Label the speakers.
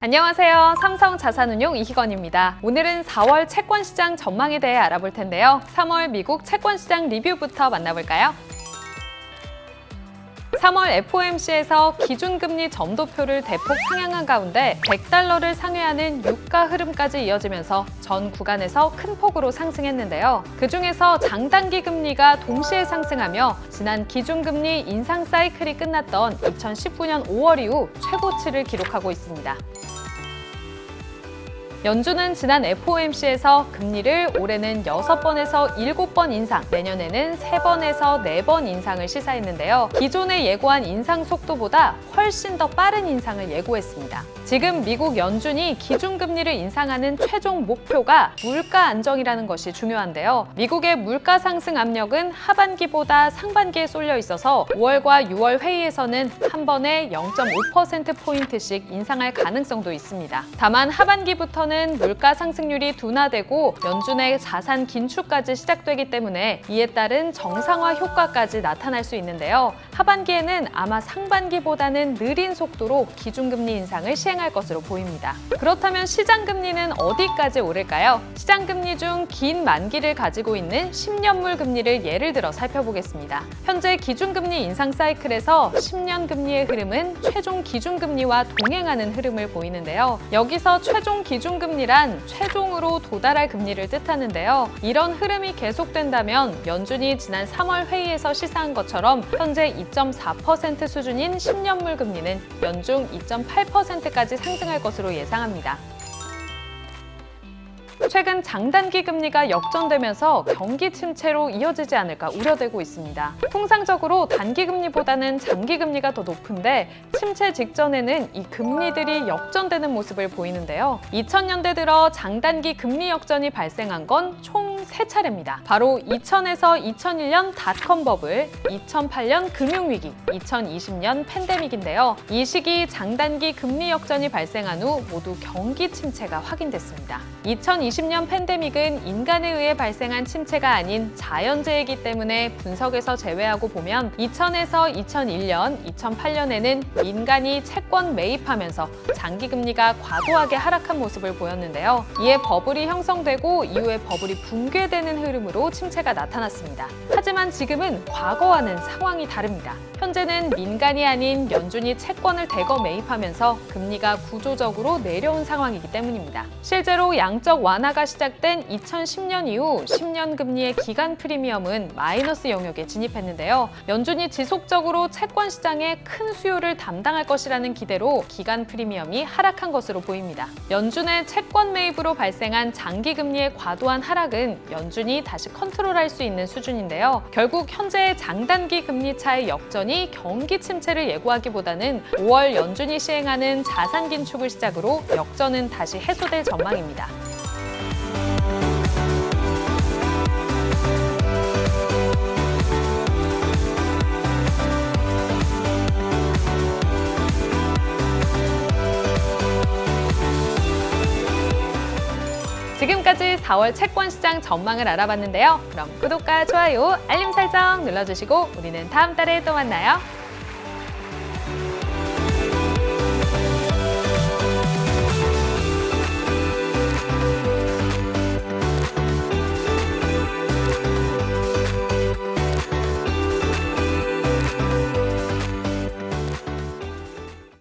Speaker 1: 안녕하세요. 삼성자산운용 이희건입니다. 오늘은 4월 채권시장 전망에 대해 알아볼 텐데요. 3월 미국 채권시장 리뷰부터 만나볼까요? 3월 FOMC에서 기준금리 점도표를 대폭 상향한 가운데 100달러를 상회하는 유가 흐름까지 이어지면서 전 구간에서 큰 폭으로 상승했는데요. 그중에서 장단기 금리가 동시에 상승하며 지난 기준금리 인상 사이클이 끝났던 2019년 5월 이후 최고치를 기록하고 있습니다. 연준은 지난 FOMC에서 금리를 올해는 6번에서 7번 인상, 내년에는 3번에서 4번 인상을 시사했는데요. 기존에 예고한 인상 속도보다 훨씬 더 빠른 인상을 예고했습니다. 지금 미국 연준이 기준금리를 인상하는 최종 목표가 물가 안정이라는 것이 중요한데요. 미국의 물가 상승 압력은 하반기보다 상반기에 쏠려 있어서 5월과 6월 회의에서는 한 번에 0.5%포인트씩 인상할 가능성도 있습니다. 다만 하반기부터는 물가 상승률이 둔화되고 연준의 자산 긴축까지 시작되기 때문에 이에 따른 정상화 효과까지 나타날 수 있는데요. 하반기에는 아마 상반기보다는 느린 속도로 기준금리 인상을 시행할 것으로 보입니다. 그렇다면 시장금리는 어디까지 오를까요? 시장금리 중 긴 만기를 가지고 있는 10년물 금리를 예를 들어 살펴보겠습니다. 현재 기준금리 인상 사이클에서 10년 금리의 흐름은 최종 기준금리와 동행하는 흐름을 보이는데요. 여기서 최종 기준금리란 최종으로 도달할 금리를 뜻하는데요. 이런 흐름이 계속된다면 연준이 지난 3월 회의에서 시사한 것처럼 현재 2.4% 수준인 10년물 금리는 연중 2.8%까지 상승할 것으로 예상합니다. 최근 장단기 금리가 역전되면서 경기 침체로 이어지지 않을까 우려되고 있습니다. 통상적으로 단기 금리보다는 장기 금리가 더 높은데 침체 직전에는 이 금리들이 역전되는 모습을 보이는데요. 2000년대 들어 장단기 금리 역전이 발생한 건 총 3차례입니다. 바로 2000에서 2001년 닷컴 버블, 2008년 금융위기, 2020년 팬데믹인데요. 이 시기 장단기 금리 역전이 발생한 후 모두 경기 침체가 확인됐습니다. 2020년 팬데믹은 인간에 의해 발생한 침체가 아닌 자연재해이기 때문에 분석에서 제외하고 보면 2000에서 2001년, 2008년에는 민간이 채권 매입하면서 장기금리가 과도하게 하락한 모습을 보였는데요. 이에 버블이 형성되고 이후에 버블이 붕괴되는 흐름으로 침체가 나타났습니다. 하지만 지금은 과거와는 상황이 다릅니다. 현재는 민간이 아닌 연준이 채권을 대거 매입하면서 금리가 구조적으로 내려온 상황이기 때문입니다. 실제로 양적 완화가 시작된 2010년 이후 10년 금리의 기간 프리미엄은 마이너스 영역에 진입했는데요. 연준이 지속적으로 채권 시장에 큰 수요를 담당할 것이라는 기대로 기간 프리미엄이 하락한 것으로 보입니다. 연준의 채권 매입으로 발생한 장기 금리의 과도한 하락은 연준이 다시 컨트롤할 수 있는 수준인데요. 결국 현재의 장단기 금리 차의 역전이 경기 침체를 예고하기보다는 5월 연준이 시행하는 자산 긴축을 시작으로 역전은 다시 해소될 전망입니다. 지금까지 4월 채권시장 전망을 알아봤는데요. 그럼 구독과 좋아요, 알림 설정 눌러주시고 우리는 다음 달에 또 만나요.